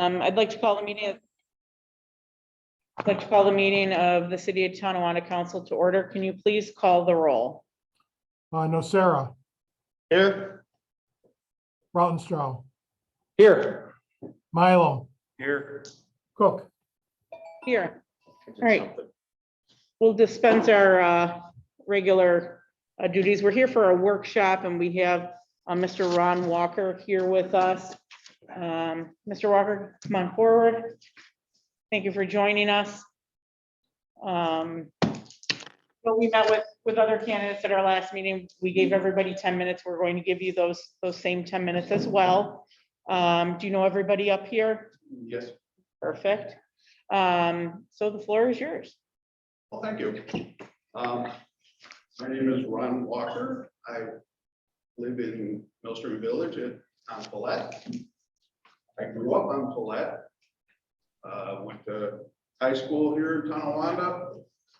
I'd like to call the meeting. I'd like to call the meeting of the City of Tonawanda Council to order. Can you please call the roll? Nocera, Here. Rautenstrau, Here. Milo, Here. Cook. Here. All right. We'll dispense our regular duties. We're here for a workshop and we have Mr. Ron Walker here with us. Mr. Walker, come on forward. Thank you for joining us. So we met with other candidates at our last meeting. We gave everybody 10 minutes. We're going to give you those same 10 minutes as well. Do you know everybody up here? Yes. Perfect. So the floor is yours. Well, thank you. My name is Ron Walker. I live in Millstream Village on Paulette. I grew up on Paulette. Went to high school here in Tonawanda,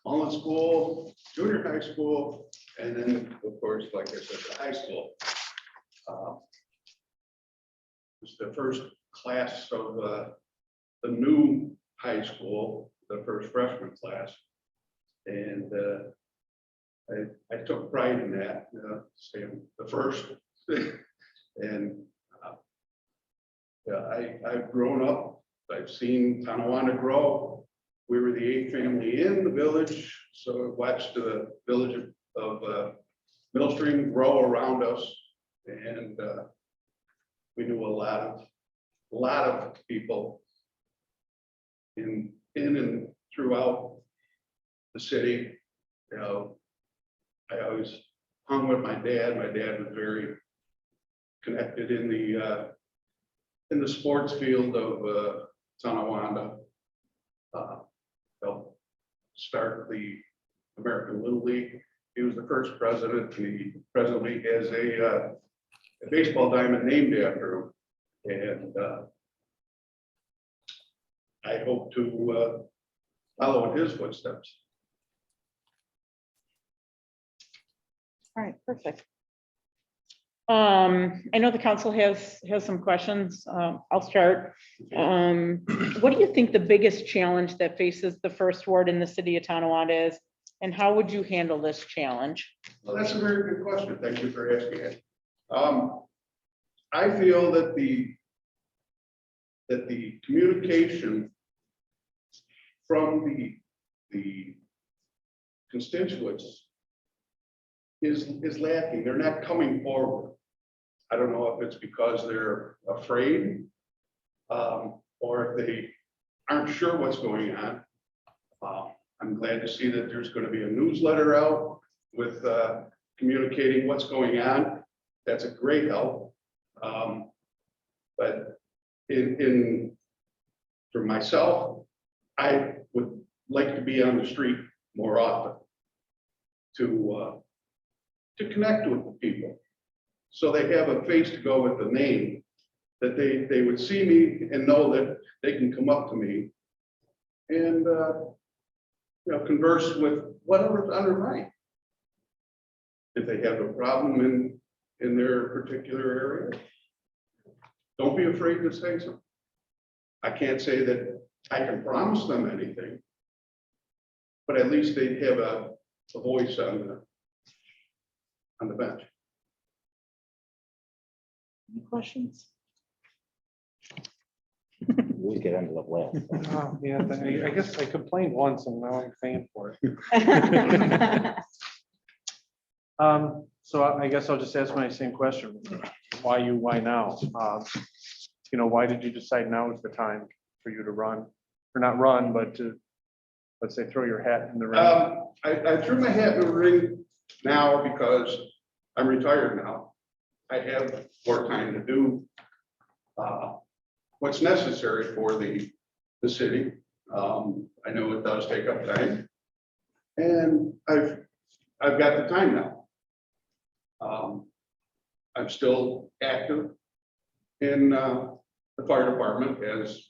Mullen School, junior high school, and then, of course, like I said, the high school. It was the first class of the new high school, the first freshman class. And I took pride in that, saying the first. And I've grown up. I've seen Tonawanda grow. We were the 8th family in the village, so I watched the village of Millstream grow around us, and we knew a lot of people in and throughout the city. You know, I always hung with my dad. My dad was very connected in the sports field of Tonawanda. Helped start the American Little League. He was the first president. He presently has a baseball diamond named after him, and I hope to follow in his footsteps. All right, perfect. I know the council has some questions. I'll start. What do you think the biggest challenge that faces the first ward in the city of Tonawanda is, and how would you handle this challenge? Well, that's a very good question. Thank you for asking it. I feel that the communication from the constituents is lacking. They're not coming forward. I don't know if it's because they're afraid or if they aren't sure what's going on. I'm glad to see that there's going to be a newsletter out with communicating what's going on. That's a great help. But for myself, I would like to be on the street more often to connect with the people, so they have a face to go with the name, that they would see me and know that they can come up to me and converse with whatever's on their mind. If they have a problem in their particular area, don't be afraid to say something. I can't say that I can promise them anything, but at least they'd have a voice on the bench. Any questions? We get under the list. Oh, yeah, I guess I complained once and now I'm paying for it. So I guess I'll just ask my same question. Why you, why now? Why did you decide now is the time for you to run? Or not run, but to, let's say, throw your hat in the ring? I threw my hat in the ring now because I'm retired now. I have more time to do what's necessary for the city. I know it does take up time, and I've got the time now. I'm still active in the fire department as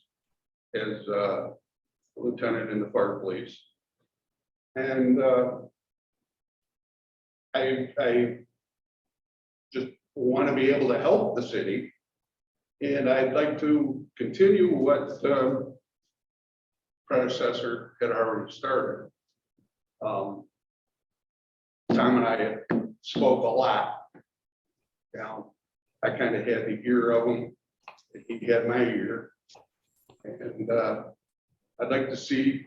a lieutenant in the fire police, and I just want to be able to help the city And I'd like to continue what predecessor had already started. Tom and I had spoke a lot. Now, I kind of had the ear of him, and he had my ear. And I'd like to see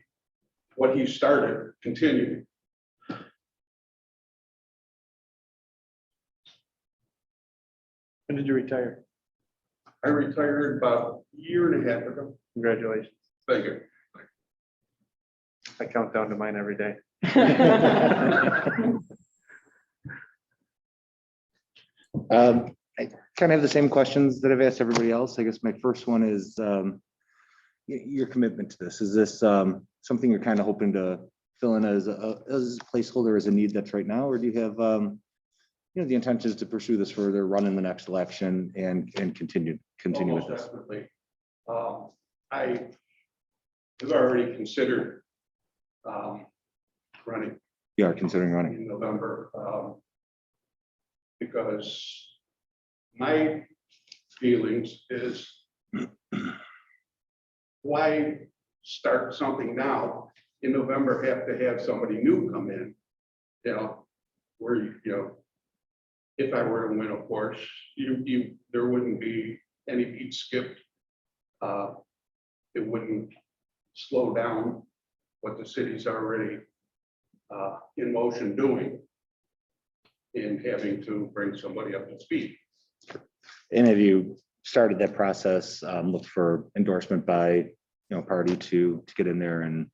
what he started continue. When did you retire? I retired about a year and a half ago. Congratulations. Thank you. I count down to mine every day. I kind of have the same questions that I've asked everybody else. I guess my first one is your commitment to this. Is this something you're kind of hoping to fill in as a placeholder, as a need that's right now, or do you have the intentions to pursue this further, run in the next election, and continue with Almost this? definitely. I have already considered running You are considering running. in November, because my feelings is why start something now in November, have to have somebody new come in, where, if I were to win, of course, there wouldn't be any beat skipped. It wouldn't slow down what the city's already in motion doing, in having to bring somebody up to speed. And have you started that process, look for endorsement by party to get in there and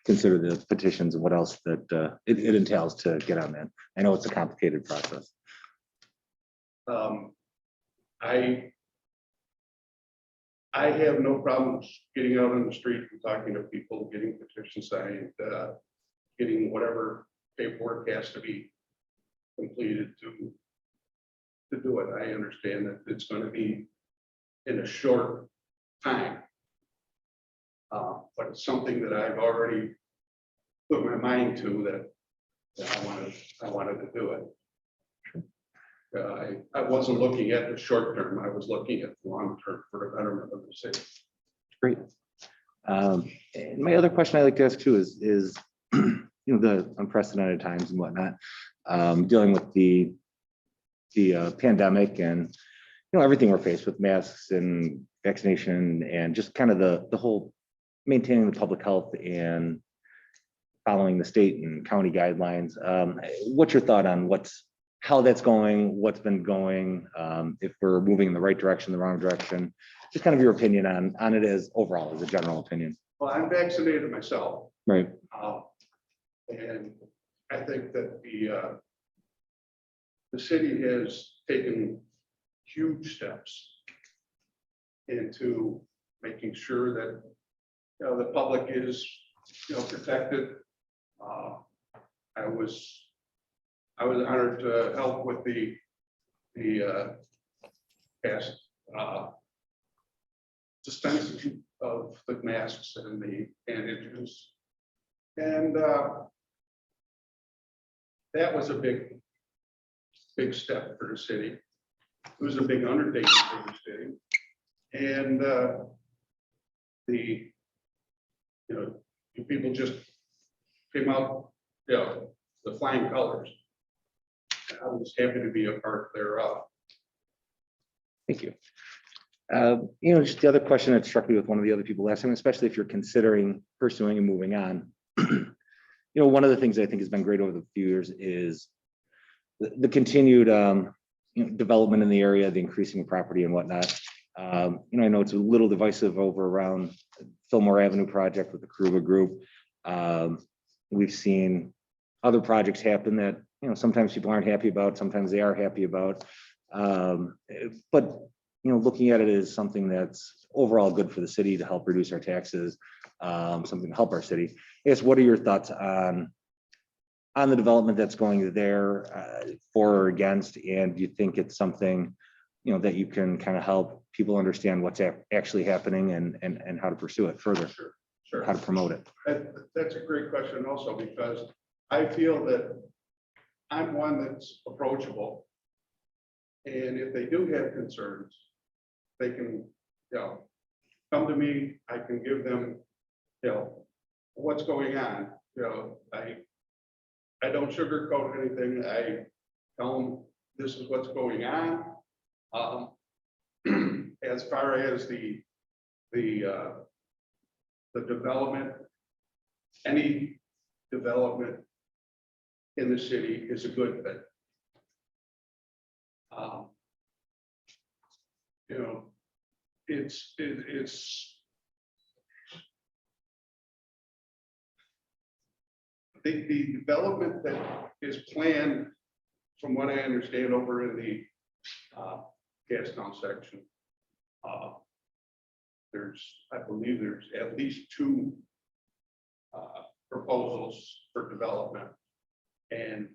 consider the petitions and what else that it entails to get on that? I know it's a complicated process. I have no problems getting out on the street and talking to people, getting petitions signed, getting whatever paperwork has to be completed to do it. I understand that it's going to be in a short time. But it's something that I've already put my mind to, that I wanted to do it. I wasn't looking at the short term, I was looking at the long term for the betterment of the city. Great. And my other question I like to ask too is the unprecedented times and whatnot, dealing with the pandemic and everything we're faced with, masks and vaccination and just kind of the whole maintaining the public health and following the state and county guidelines. What's your thought on how that's going, what's been going, if we're moving in the right direction, the wrong direction? Just kind of your opinion on it as overall, as a general opinion. Well, I'm vaccinated myself. Right. And I think that the city has taken huge steps into making sure that the public is protected. I was honored to help with the past dispensing of the masks and the bandages, and that was a big step for the city. It was a big undertaking for the city, and the people just came out, the flying colors. I was happy to be a part thereof. Thank you. Just the other question that struck me with one of the other people last time, especially if you're considering pursuing and moving on. One of the things I think has been great over the few years is the continued development in the area, the increasing property and whatnot. I know it's a little divisive over around Fillmore Avenue project with the Kruger Group. We've seen other projects happen that sometimes people aren't happy about, sometimes they are happy about. But looking at it as something that's overall good for the city to help reduce our taxes, something to help our city. I guess, what are your thoughts on the development that's going there, for or against? And do you think it's something that you can kind of help people understand what's actually happening and how to pursue it further? Sure. How to promote it? That's a great question also, because I feel that I'm one that's approachable. And if they do have concerns, they can you know, come to me, I can give them, you know, what's going on, you know, I don't sugarcoat anything, I tell them this is what's going on. As far as the development, any development in the city is a good thing. You know, it's I think the development that is planned, from what I understand, over in the Gastown section, I believe there's at least 2 proposals for development. And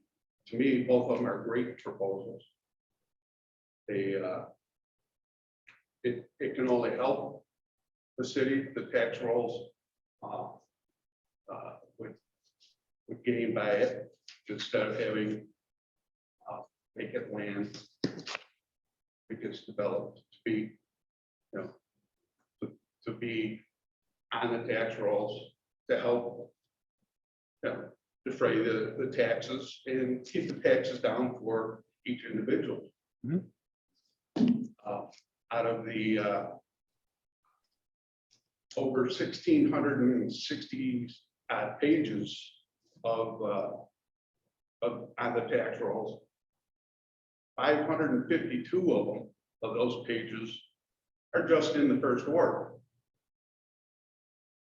to me, both of them are great proposals. It can only help the city, the tax rolls would gain by it, instead of having vacant land that gets developed to be, you know, to be on the tax rolls to help, you know, defray the taxes and keep the taxes down for each individual. Mhm. Out of the over 1,660 odd pages of on the tax rolls, 552 of them, of those pages, are just in the first ward.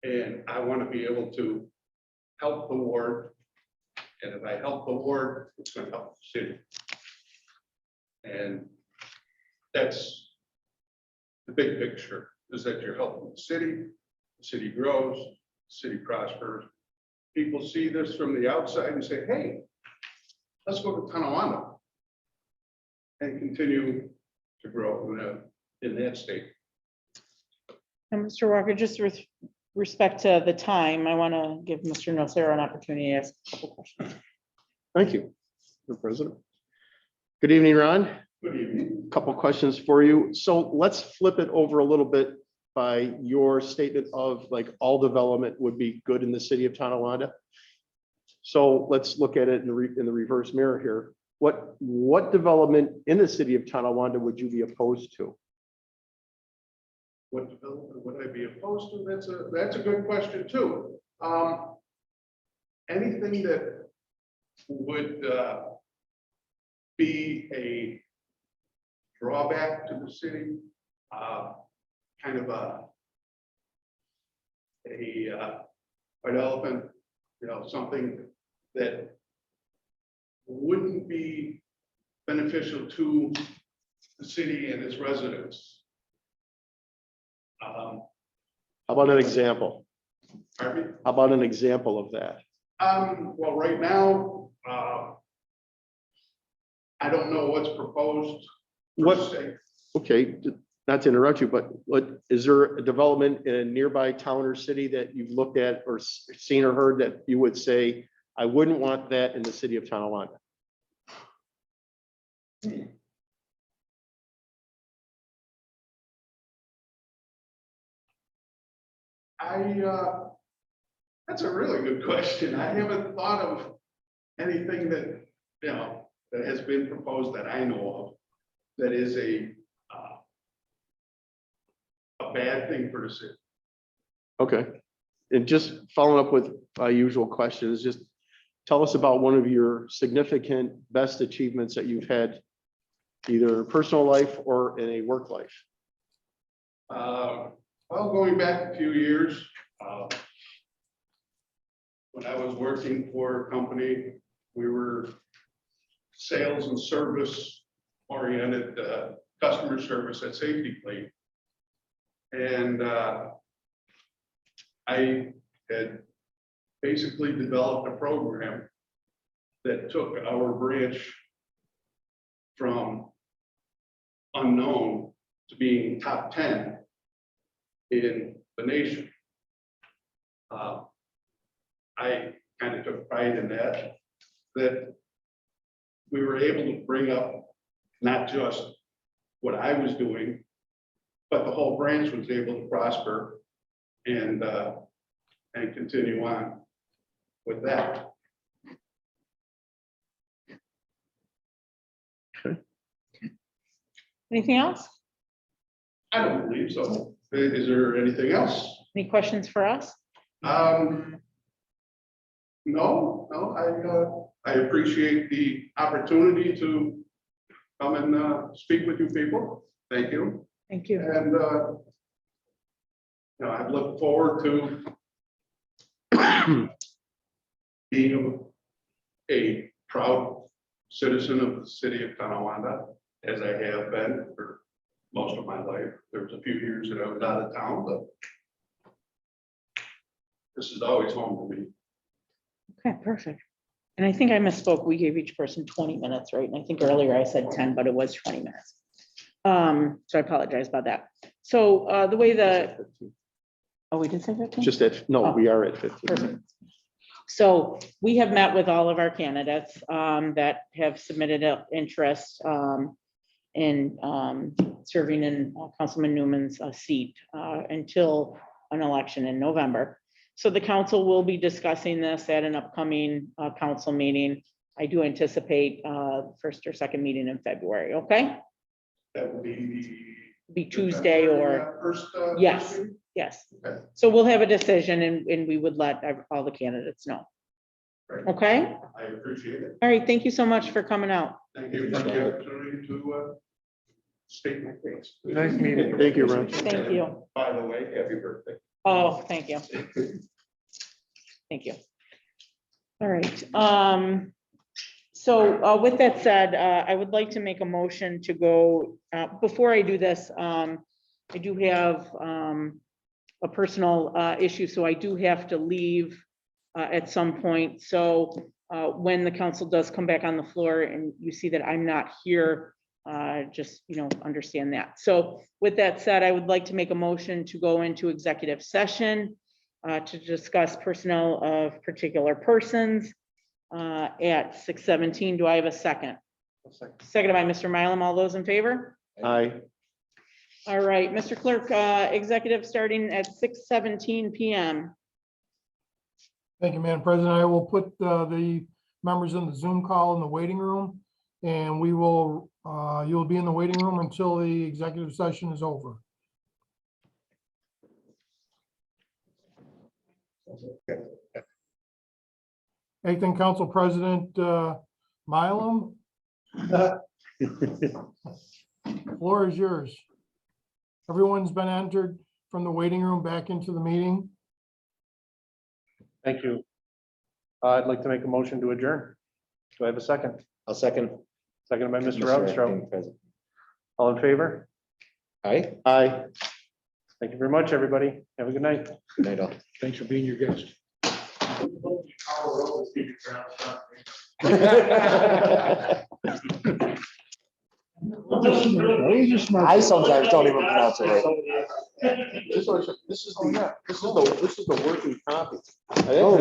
And I want to be able to help the ward. And if I help the ward, it's going to help the city. And that's the big picture, is that you're helping the city grows, the city prospers. People see this from the outside and say, hey, let's go to Tonawanda and continue to grow in that state. And Mr. Walker, just with respect to the time, I want to give Mr. Nocera an opportunity to ask a couple questions. Thank you, Mr. President. Good evening, Ron. Good evening. Couple questions for you. So let's flip it over a little bit by your statement of like all development would be good in the city of Tonawanda. So let's look at it in the reverse mirror here. What development in the city of Tonawanda would you be opposed to? What development would I be opposed to? That's a good question too. Anything that would be a drawback to the city, kind of an elephant, you know, something that wouldn't be beneficial to the city and its residents. How about an example? Pardon me? How about an example of that? Well, right now, I don't know what's proposed. per What- se. Okay, not to interrupt you, but what, is there a development in a nearby town or city that you've looked at or seen or heard that you would say, I wouldn't want that in the city of Tonawanda? That's a really good question. I haven't thought of anything that, you know, that has been proposed that I know of that is a bad thing for the city. Okay, and just following up with my usual questions, just tell us about one of your significant best achievements that you've had, either personal life or in a work life. Well, going back a few years, when I was working for a company, we were sales and service oriented, customer service at Safety Plate. And I had basically developed a program that took our branch from unknown to being top 10 in the nation. I kind of took pride in that we were able to bring up not just what I was doing, but the whole branch was able to prosper and continue on with that. Anything else? I don't believe so. Is there anything else? Any questions for us? No, I appreciate the opportunity to come and speak with you people. Thank you. Thank you. And I look forward to being a proud citizen of the city of Tonawanda, as I have been for most of my life. There was a few years that I was out of town, but this is always home to me. Okay, perfect. And I think I misspoke. We gave each person 20 minutes, right? And I think earlier I said 10, but it was 20 minutes. So I apologize about that. So the way oh, we did say 15? Just at, no, we are at 15. Perfect. So we have met with all of our candidates that have submitted an interest in serving in Councilman Newman's seat until an election in November. So the council will be discussing this at an upcoming council meeting. I do anticipate first or second meeting in February, okay? That would be Be Tuesday or, first. Yes. first meeting? yes. Okay. So we'll have a decision and we would let all the candidates know, Great. okay? I appreciate it. All right, thank you so much for coming out. Thank you for the opportunity to state my case. Nice meeting you. Thank you, Ron. Thank you. By the way, happy birthday. Oh, thank you. Thank you. All right. So with that said, I would like to make a motion to go, before I do this, I do have a personal issue, so I do have to leave at some point. So when the council does come back on the floor and you see that I'm not here, just, understand that. So with that said, I would like to make a motion to go into executive session to discuss personnel of particular persons at 6:17. Do I have a second? Seconded by Mr. Mylum. All those in favor? Aye. All right, Mr. Clerk, executive starting at 6:17 PM. Thank you, Madam President. I will put the members in the Zoom call in the waiting room, and we will, you'll be in the waiting room until the executive session is over. Acting Council President Mylum, floor is yours. Everyone's been entered from the waiting room back into the meeting. Thank you. I'd like to make a motion to adjourn. Do I have a second? I'll second. Seconded by Mr. Mr. Armstrong. Acting President. All in favor? Aye. Aye. Thank you very much, everybody. Have a good night. Good night all. Thanks for being your guest. I sometimes don't even pronounce it right. This is the working copy. Oh,